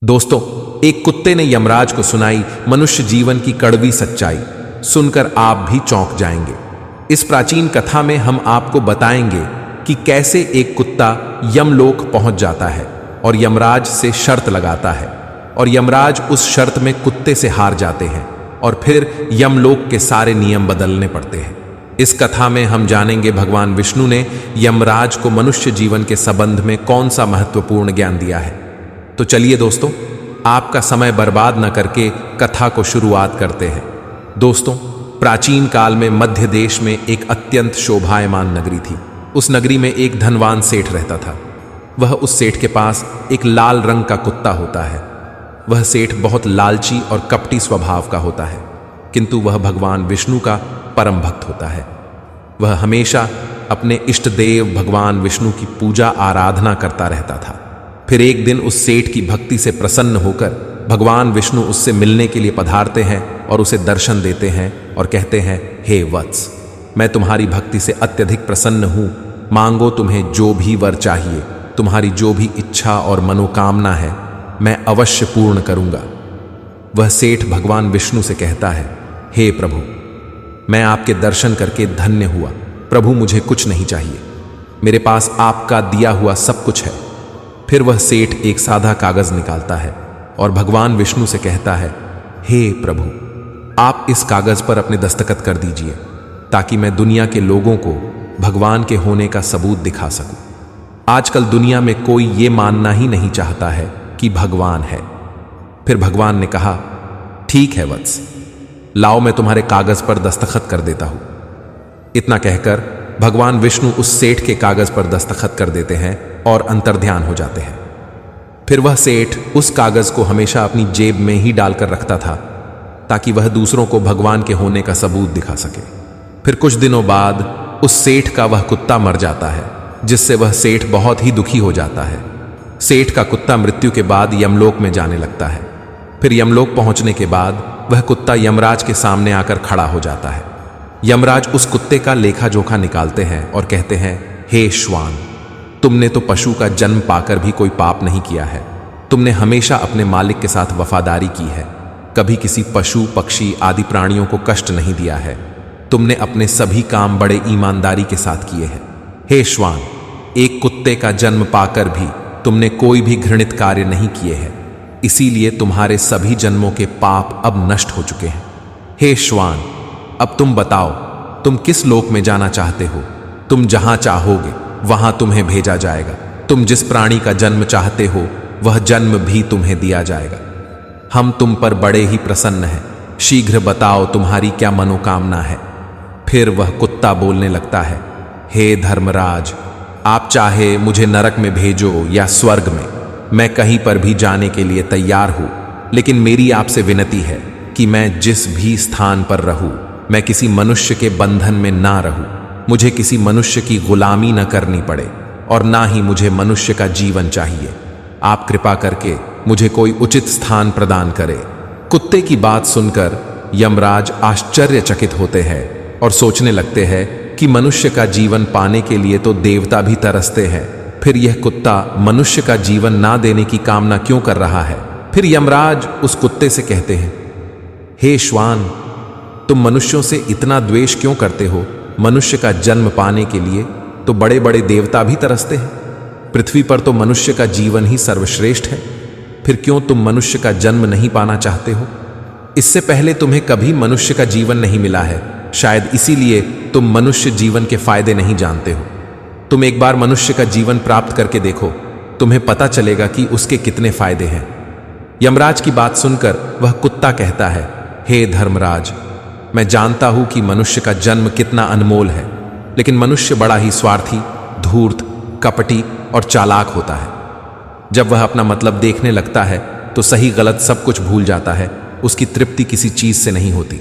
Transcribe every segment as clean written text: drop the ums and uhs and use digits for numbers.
दोस्तों, एक कुत्ते ने यमराज को सुनाई मनुष्य जीवन की कड़वी सच्चाई। सुनकर आप भी चौंक जाएंगे। इस प्राचीन कथा में हम आपको बताएंगे कि कैसे एक कुत्ता यमलोक पहुंच जाता है और यमराज से शर्त लगाता है, और यमराज उस शर्त में कुत्ते से हार जाते हैं और फिर यमलोक के सारे नियम बदलने पड़ते हैं। इस कथा में हम जानेंगे भगवान विष्णु ने यमराज को मनुष्य जीवन के संबंध में कौन सा महत्वपूर्ण ज्ञान दिया है। तो चलिए दोस्तों, आपका समय बर्बाद न करके कथा को शुरुआत करते हैं। दोस्तों, प्राचीन काल में मध्य देश में एक अत्यंत शोभायमान नगरी थी। उस नगरी में एक धनवान सेठ रहता था। वह उस सेठ के पास एक लाल रंग का कुत्ता होता है। वह सेठ बहुत लालची और कपटी स्वभाव का होता है, किंतु वह भगवान विष्णु का परम भक्त होता है। वह हमेशा अपने इष्ट देव भगवान विष्णु की पूजा आराधना करता रहता था। फिर एक दिन उस सेठ की भक्ति से प्रसन्न होकर भगवान विष्णु उससे मिलने के लिए पधारते हैं और उसे दर्शन देते हैं और कहते हैं, हे वत्स, मैं तुम्हारी भक्ति से अत्यधिक प्रसन्न हूँ। मांगो, तुम्हें जो भी वर चाहिए, तुम्हारी जो भी इच्छा और मनोकामना है, मैं अवश्य पूर्ण करूँगा। वह सेठ भगवान विष्णु से कहता है, हे प्रभु, मैं आपके दर्शन करके धन्य हुआ। प्रभु, मुझे कुछ नहीं चाहिए, मेरे पास आपका दिया हुआ सब कुछ है। फिर वह सेठ एक सादा कागज निकालता है और भगवान विष्णु से कहता है, हे प्रभु, आप इस कागज पर अपने दस्तखत कर दीजिए ताकि मैं दुनिया के लोगों को भगवान के होने का सबूत दिखा सकूं। आजकल दुनिया में कोई ये मानना ही नहीं चाहता है कि भगवान है। फिर भगवान ने कहा, ठीक है वत्स, लाओ, मैं तुम्हारे कागज पर दस्तखत कर देता हूं। इतना कहकर भगवान विष्णु उस सेठ के कागज पर दस्तखत कर देते हैं और अंतर्ध्यान हो जाते हैं। फिर वह सेठ उस कागज को हमेशा अपनी जेब में ही डालकर रखता था ताकि वह दूसरों को भगवान के होने का सबूत दिखा सके। फिर कुछ दिनों बाद उस सेठ का वह कुत्ता मर जाता है, जिससे वह सेठ बहुत ही दुखी हो जाता है। सेठ का कुत्ता मृत्यु के बाद यमलोक में जाने लगता है। फिर यमलोक पहुंचने के बाद वह कुत्ता यमराज के सामने आकर खड़ा हो जाता है। यमराज उस कुत्ते का लेखा जोखा निकालते हैं और कहते हैं, हे श्वान, तुमने तो पशु का जन्म पाकर भी कोई पाप नहीं किया है। तुमने हमेशा अपने मालिक के साथ वफादारी की है, कभी किसी पशु पक्षी आदि प्राणियों को कष्ट नहीं दिया है। तुमने अपने सभी काम बड़े ईमानदारी के साथ किए हैं। हे श्वान, एक कुत्ते का जन्म पाकर भी तुमने कोई भी घृणित कार्य नहीं किए हैं, इसीलिए तुम्हारे सभी जन्मों के पाप अब नष्ट हो चुके हैं। हे श्वान, अब तुम बताओ, तुम किस लोक में जाना चाहते हो? तुम जहां चाहोगे वहां तुम्हें भेजा जाएगा। तुम जिस प्राणी का जन्म चाहते हो वह जन्म भी तुम्हें दिया जाएगा। हम तुम पर बड़े ही प्रसन्न हैं। शीघ्र बताओ, तुम्हारी क्या मनोकामना है? फिर वह कुत्ता बोलने लगता है, हे धर्मराज, आप चाहे मुझे नरक में भेजो या स्वर्ग में, मैं कहीं पर भी जाने के लिए तैयार हूं। लेकिन मेरी आपसे विनती है कि मैं जिस भी स्थान पर रहूं, मैं किसी मनुष्य के बंधन में ना रहूं, मुझे किसी मनुष्य की गुलामी न करनी पड़े और ना ही मुझे मनुष्य का जीवन चाहिए। आप कृपा करके मुझे कोई उचित स्थान प्रदान करें। कुत्ते की बात सुनकर यमराज आश्चर्यचकित होते हैं और सोचने लगते हैं कि मनुष्य का जीवन पाने के लिए तो देवता भी तरसते हैं, फिर यह कुत्ता मनुष्य का जीवन ना देने की कामना क्यों कर रहा है। फिर यमराज उस कुत्ते से कहते हैं, हे श्वान, तुम मनुष्यों से इतना द्वेष क्यों करते हो? मनुष्य का जन्म पाने के लिए तो बड़े बड़े देवता भी तरसते हैं। पृथ्वी पर तो मनुष्य का जीवन ही सर्वश्रेष्ठ है, फिर क्यों तुम मनुष्य का जन्म नहीं पाना चाहते हो? इससे पहले तुम्हें कभी मनुष्य का जीवन नहीं मिला है, शायद इसीलिए तुम मनुष्य जीवन के फायदे नहीं जानते हो। तुम एक बार मनुष्य का जीवन प्राप्त करके देखो, तुम्हें पता चलेगा कि उसके कितने फायदे हैं। यमराज की बात सुनकर वह कुत्ता कहता है, हे धर्मराज, मैं जानता हूं कि मनुष्य का जन्म कितना अनमोल है, लेकिन मनुष्य बड़ा ही स्वार्थी, धूर्त, कपटी और चालाक होता है। जब वह अपना मतलब देखने लगता है तो सही गलत सब कुछ भूल जाता है। उसकी तृप्ति किसी चीज से नहीं होती।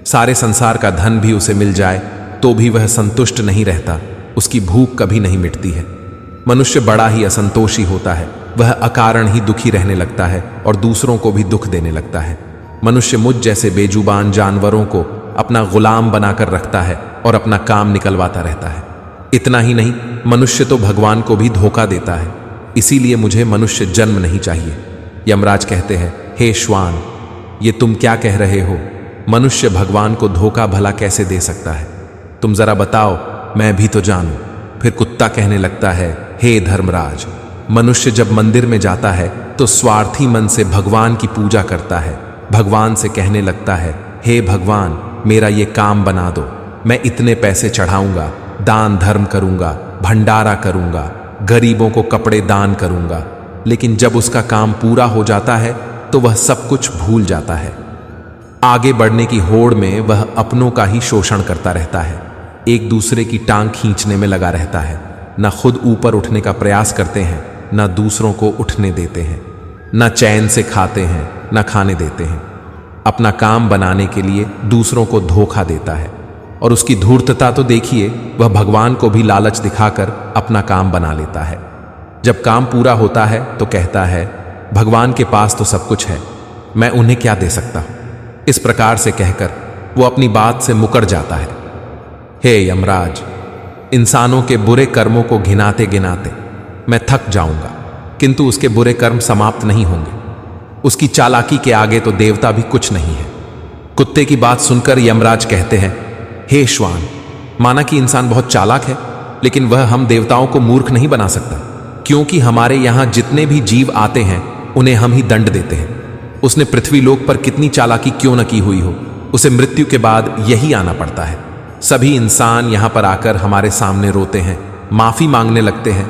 सारे संसार का धन भी उसे मिल जाए तो भी वह संतुष्ट नहीं रहता। उसकी भूख कभी नहीं मिटती है। मनुष्य बड़ा ही असंतोषी होता है। वह अकारण ही दुखी रहने लगता है और दूसरों को भी दुख देने लगता है। मनुष्य मुझ जैसे बेजुबान जानवरों को अपना गुलाम बनाकर रखता है और अपना काम निकलवाता रहता है। इतना ही नहीं, मनुष्य तो भगवान को भी धोखा देता है। इसीलिए मुझे मनुष्य जन्म नहीं चाहिए। यमराज कहते हैं, हे श्वान, ये तुम क्या कह रहे हो? मनुष्य भगवान को धोखा भला कैसे दे सकता है? तुम जरा बताओ, मैं भी तो जानूं। फिर कुत्ता कहने लगता है, हे धर्मराज, मनुष्य जब मंदिर में जाता है तो स्वार्थी मन से भगवान की पूजा करता है। भगवान से कहने लगता है, हे भगवान, मेरा ये काम बना दो, मैं इतने पैसे चढ़ाऊंगा, दान धर्म करूंगा, भंडारा करूंगा, गरीबों को कपड़े दान करूंगा। लेकिन जब उसका काम पूरा हो जाता है तो वह सब कुछ भूल जाता है। आगे बढ़ने की होड़ में वह अपनों का ही शोषण करता रहता है, एक दूसरे की टांग खींचने में लगा रहता है। न खुद ऊपर उठने का प्रयास करते हैं, न दूसरों को उठने देते हैं, न चैन से खाते हैं, न खाने देते हैं। अपना काम बनाने के लिए दूसरों को धोखा देता है। और उसकी धूर्तता तो देखिए, वह भगवान को भी लालच दिखाकर अपना काम बना लेता है। जब काम पूरा होता है तो कहता है, भगवान के पास तो सब कुछ है, मैं उन्हें क्या दे सकता हूं? इस प्रकार से कहकर वो अपनी बात से मुकर जाता है। हे यमराज, इंसानों के बुरे कर्मों को गिनाते गिनाते मैं थक जाऊंगा, किंतु उसके बुरे कर्म समाप्त नहीं होंगे। उसकी चालाकी के आगे तो देवता भी कुछ नहीं है। कुत्ते की बात सुनकर यमराज कहते हैं, हे श्वान, माना कि इंसान बहुत चालाक है, लेकिन वह हम देवताओं को मूर्ख नहीं बना सकता, क्योंकि हमारे यहां जितने भी जीव आते हैं उन्हें हम ही दंड देते हैं। उसने पृथ्वी लोक पर कितनी चालाकी क्यों न की हुई हो, उसे मृत्यु के बाद यही आना पड़ता है। सभी इंसान यहां पर आकर हमारे सामने रोते हैं, माफी मांगने लगते हैं,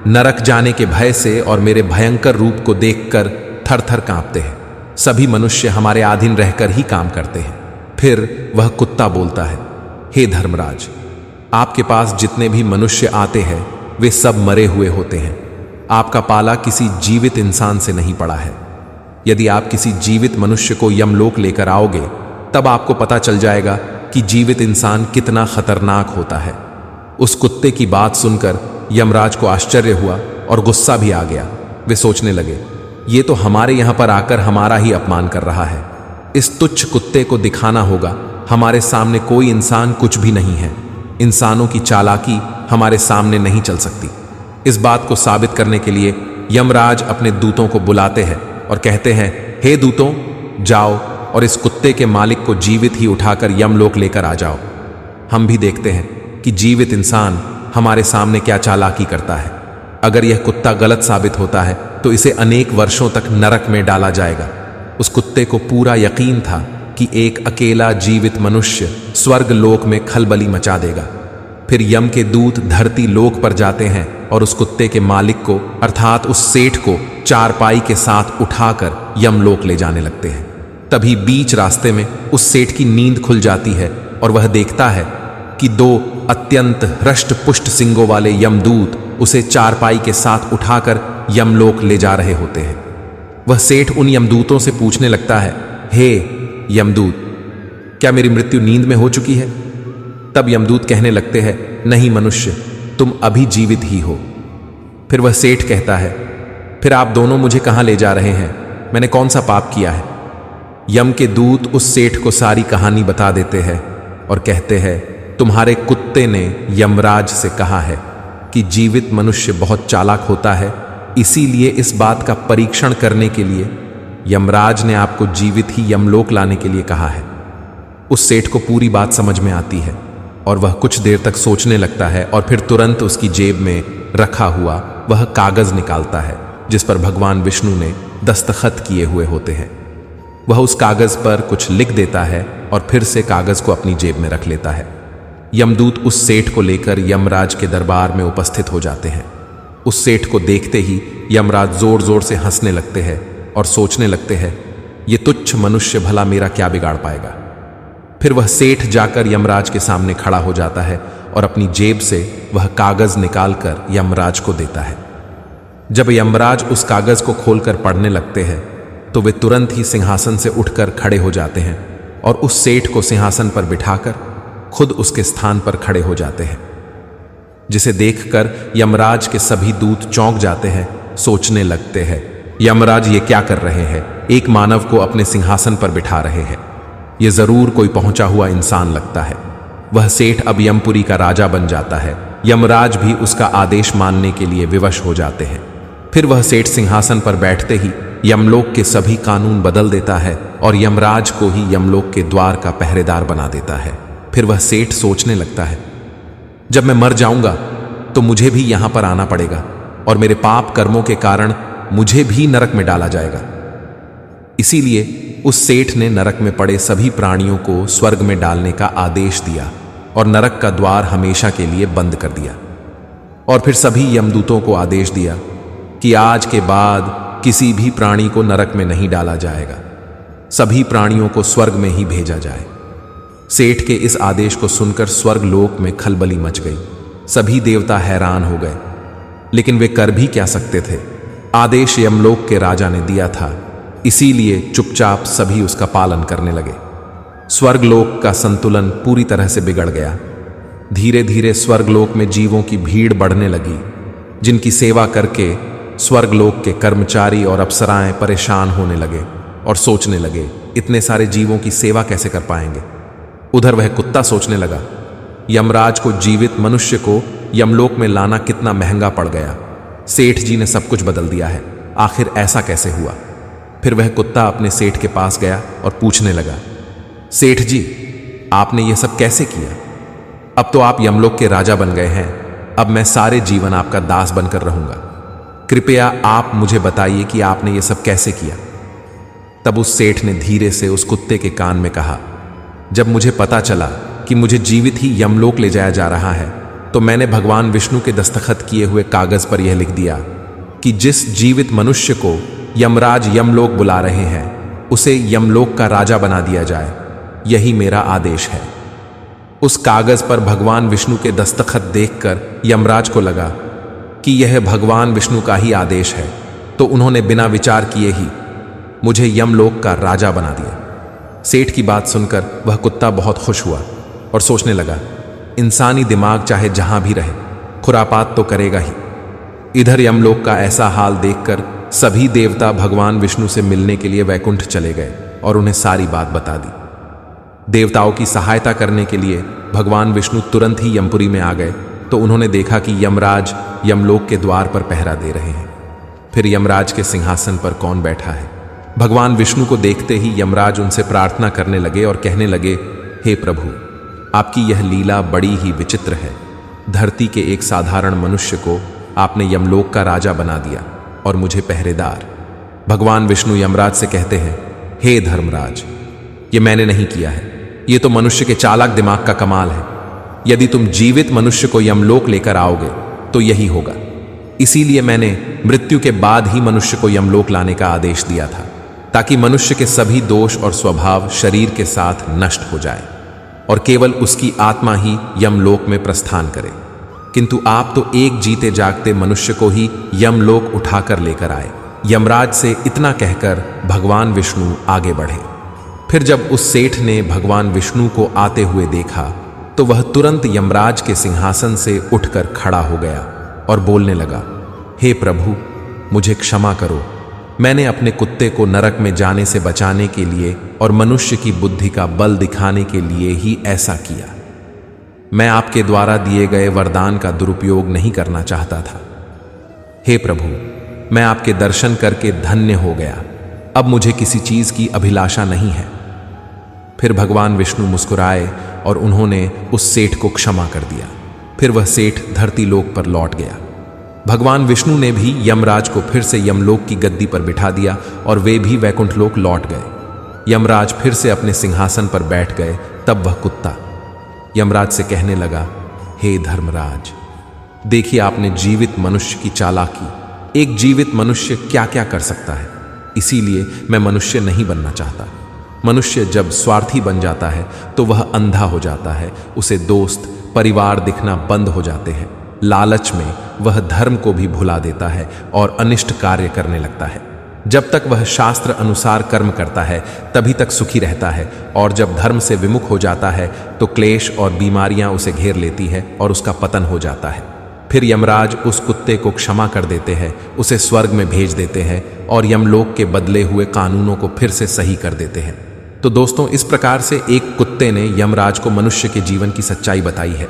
नरक जाने के भय से और मेरे भयंकर रूप को देखकर थर थर कांपते हैं। सभी मनुष्य हमारे अधीन रहकर ही काम करते हैं। फिर वह कुत्ता बोलता है, हे धर्मराज, आपके पास जितने भी मनुष्य आते हैं वे सब मरे हुए होते हैं। आपका पाला किसी जीवित इंसान से नहीं पड़ा है। यदि आप किसी जीवित मनुष्य को यमलोक लेकर आओगे तब आपको पता चल जाएगा कि जीवित इंसान कितना खतरनाक होता है। उस कुत्ते की बात सुनकर यमराज को आश्चर्य हुआ और गुस्सा भी आ गया। वे सोचने लगे, ये तो हमारे यहां पर आकर हमारा ही अपमान कर रहा है। इस तुच्छ कुत्ते को दिखाना होगा हमारे सामने कोई इंसान कुछ भी नहीं है। इंसानों की चालाकी हमारे सामने नहीं चल सकती। इस बात को साबित करने के लिए यमराज अपने दूतों को बुलाते हैं और कहते हैं, हे दूतों, जाओ और इस कुत्ते के मालिक को जीवित ही उठाकर यमलोक लेकर आ जाओ। हम भी देखते हैं कि जीवित इंसान हमारे सामने क्या चालाकी करता है। अगर यह कुत्ता गलत साबित होता है तो इसे अनेक वर्षों तक नरक में डाला जाएगा। उस कुत्ते को पूरा यकीन था कि एक अकेला जीवित मनुष्य स्वर्ग लोक में खलबली मचा देगा। फिर यम के दूत धरती लोक पर जाते हैं और उस कुत्ते के मालिक को अर्थात उस सेठ को चारपाई के साथ उठाकर यमलोक ले जाने लगते हैं। तभी बीच रास्ते में उस सेठ की नींद खुल जाती है और वह देखता है कि दो अत्यंत हृष्ट पुष्ट सिंगों वाले यमदूत उसे चारपाई के साथ उठाकर यमलोक ले जा रहे होते हैं। वह सेठ उन यमदूतों से पूछने लगता है, हे यमदूत, क्या मेरी मृत्यु नींद में हो चुकी है? तब यमदूत कहने लगते हैं, नहीं मनुष्य, तुम अभी जीवित ही हो। फिर वह सेठ कहता है, फिर आप दोनों मुझे कहां ले जा रहे हैं? मैंने कौन सा पाप किया है? यम के दूत उस सेठ को सारी कहानी बता देते हैं और कहते हैं, तुम्हारे कुत्ते ने यमराज से कहा है कि जीवित मनुष्य बहुत चालाक होता है, इसीलिए इस बात का परीक्षण करने के लिए यमराज ने आपको जीवित ही यमलोक लाने के लिए कहा है। उस सेठ को पूरी बात समझ में आती है और वह कुछ देर तक सोचने लगता है और फिर तुरंत उसकी जेब में रखा हुआ वह कागज निकालता है जिस पर भगवान विष्णु ने दस्तखत किए हुए होते हैं। वह उस कागज पर कुछ लिख देता है और फिर से कागज को अपनी जेब में रख लेता है। यमदूत उस सेठ को लेकर यमराज के दरबार में उपस्थित हो जाते हैं। उस सेठ को देखते ही यमराज जोर जोर से हंसने लगते हैं और सोचने लगते हैं, ये तुच्छ मनुष्य भला मेरा क्या बिगाड़ पाएगा। फिर वह सेठ जाकर यमराज के सामने खड़ा हो जाता है और अपनी जेब से वह कागज निकालकर यमराज को देता है। जब यमराज उस कागज को खोलकर पढ़ने लगते हैं तो वे तुरंत ही सिंहासन से उठकर खड़े हो जाते हैं और उस सेठ को सिंहासन पर बिठाकर खुद उसके स्थान पर खड़े हो जाते हैं, जिसे देखकर यमराज के सभी दूत चौंक जाते हैं, सोचने लगते हैं, यमराज ये क्या कर रहे हैं? एक मानव को अपने सिंहासन पर बिठा रहे हैं। ये जरूर कोई पहुंचा हुआ इंसान लगता है। वह सेठ अब यमपुरी का राजा बन जाता है। यमराज भी उसका आदेश मानने के लिए विवश हो जाते हैं। फिर वह सेठ सिंहासन पर बैठते ही यमलोक के सभी कानून बदल देता है और यमराज को ही यमलोक के द्वार का पहरेदार बना देता है। फिर वह सेठ सोचने लगता है, जब मैं मर जाऊंगा तो मुझे भी यहां पर आना पड़ेगा और मेरे पाप कर्मों के कारण मुझे भी नरक में डाला जाएगा। इसीलिए उस सेठ ने नरक में पड़े सभी प्राणियों को स्वर्ग में डालने का आदेश दिया और नरक का द्वार हमेशा के लिए बंद कर दिया। और फिर सभी यमदूतों को आदेश दिया कि आज के बाद किसी भी प्राणी को नरक में नहीं डाला जाएगा, सभी प्राणियों को स्वर्ग में ही भेजा जाए। सेठ के इस आदेश को सुनकर स्वर्ग लोक में खलबली मच गई। सभी देवता हैरान हो गए, लेकिन वे कर भी क्या सकते थे। आदेश यमलोक के राजा ने दिया था, इसीलिए चुपचाप सभी उसका पालन करने लगे। स्वर्गलोक का संतुलन पूरी तरह से बिगड़ गया। धीरे धीरे स्वर्गलोक में जीवों की भीड़ बढ़ने लगी, जिनकी सेवा करके स्वर्गलोक के कर्मचारी और अप्सराएं परेशान होने लगे और सोचने लगे, इतने सारे जीवों की सेवा कैसे कर पाएंगे। उधर वह कुत्ता सोचने लगा, यमराज को जीवित मनुष्य को यमलोक में लाना कितना महंगा पड़ गया। सेठ जी ने सब कुछ बदल दिया है, आखिर ऐसा कैसे हुआ। फिर वह कुत्ता अपने सेठ के पास गया और पूछने लगा, सेठ जी, आपने ये सब कैसे किया? अब तो आप यमलोक के राजा बन गए हैं, अब मैं सारे जीवन आपका दास बनकर रहूंगा। कृपया आप मुझे बताइए कि आपने ये सब कैसे किया। तब उस सेठ ने धीरे से उस कुत्ते के कान में कहा, जब मुझे पता चला कि मुझे जीवित ही यमलोक ले जाया जा रहा है, तो मैंने भगवान विष्णु के दस्तखत किए हुए कागज पर यह लिख दिया कि जिस जीवित मनुष्य को यमराज यमलोक बुला रहे हैं, उसे यमलोक का राजा बना दिया जाए। यही मेरा आदेश है। उस कागज पर भगवान विष्णु के दस्तखत देखकर यमराज को लगा कि यह भगवान विष्णु का ही आदेश है, तो उन्होंने बिना विचार किए ही मुझे यमलोक का राजा बना दिया। सेठ की बात सुनकर वह कुत्ता बहुत खुश हुआ और सोचने लगा, इंसानी दिमाग चाहे जहां भी रहे, खुरापात तो करेगा ही। इधर यमलोक का ऐसा हाल देखकर सभी देवता भगवान विष्णु से मिलने के लिए वैकुंठ चले गए और उन्हें सारी बात बता दी। देवताओं की सहायता करने के लिए भगवान विष्णु तुरंत ही यमपुरी में आ गए, तो उन्होंने देखा कि यमराज यमलोक के द्वार पर पहरा दे रहे हैं। फिर यमराज के सिंहासन पर कौन बैठा है? भगवान विष्णु को देखते ही यमराज उनसे प्रार्थना करने लगे और कहने लगे, हे प्रभु, आपकी यह लीला बड़ी ही विचित्र है। धरती के एक साधारण मनुष्य को आपने यमलोक का राजा बना दिया और मुझे पहरेदार। भगवान विष्णु यमराज से कहते हैं, हे धर्मराज, ये मैंने नहीं किया है, ये तो मनुष्य के चालाक दिमाग का कमाल है। यदि तुम जीवित मनुष्य को यमलोक लेकर आओगे तो यही होगा। इसीलिए मैंने मृत्यु के बाद ही मनुष्य को यमलोक लाने का आदेश दिया था, ताकि मनुष्य के सभी दोष और स्वभाव शरीर के साथ नष्ट हो जाए और केवल उसकी आत्मा ही यमलोक में प्रस्थान करे। किंतु आप तो एक जीते जागते मनुष्य को ही यमलोक उठाकर लेकर आए। यमराज से इतना कहकर भगवान विष्णु आगे बढ़े। फिर जब उस सेठ ने भगवान विष्णु को आते हुए देखा, तो वह तुरंत यमराज के सिंहासन से उठकर खड़ा हो गया और बोलने लगा, हे प्रभु, मुझे क्षमा करो। मैंने अपने कुत्ते को नरक में जाने से बचाने के लिए और मनुष्य की बुद्धि का बल दिखाने के लिए ही ऐसा किया। मैं आपके द्वारा दिए गए वरदान का दुरुपयोग नहीं करना चाहता था। हे प्रभु, मैं आपके दर्शन करके धन्य हो गया। अब मुझे किसी चीज की अभिलाषा नहीं है। फिर भगवान विष्णु मुस्कुराए और उन्होंने उस सेठ को क्षमा कर दिया। फिर वह सेठ धरती लोक पर लौट गया। भगवान विष्णु ने भी यमराज को फिर से यमलोक की गद्दी पर बिठा दिया और वे भी वैकुंठ लोक लौट गए। यमराज फिर से अपने सिंहासन पर बैठ गए। तब वह कुत्ता यमराज से कहने लगा, हे धर्मराज, देखिए आपने जीवित मनुष्य की चालाकी। एक जीवित मनुष्य क्या क्या कर सकता है, इसीलिए मैं मनुष्य नहीं बनना चाहता। मनुष्य जब स्वार्थी बन जाता है तो वह अंधा हो जाता है, उसे दोस्त परिवार दिखना बंद हो जाते हैं। लालच में वह धर्म को भी भुला देता है और अनिष्ट कार्य करने लगता है। जब तक वह शास्त्र अनुसार कर्म करता है तभी तक सुखी रहता है, और जब धर्म से विमुख हो जाता है तो क्लेश और बीमारियां उसे घेर लेती है और उसका पतन हो जाता है। फिर यमराज उस कुत्ते को क्षमा कर देते हैं, उसे स्वर्ग में भेज देते हैं और यमलोक के बदले हुए कानूनों को फिर से सही कर देते हैं। तो दोस्तों, इस प्रकार से एक कुत्ते ने यमराज को मनुष्य के जीवन की सच्चाई बताई है।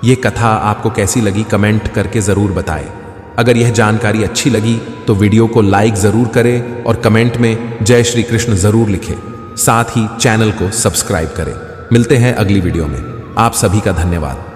ये कथा आपको कैसी लगी कमेंट करके ज़रूर बताएं। अगर यह जानकारी अच्छी लगी तो वीडियो को लाइक जरूर करें और कमेंट में जय श्री कृष्ण जरूर लिखें। साथ ही चैनल को सब्सक्राइब करें। मिलते हैं अगली वीडियो में। आप सभी का धन्यवाद।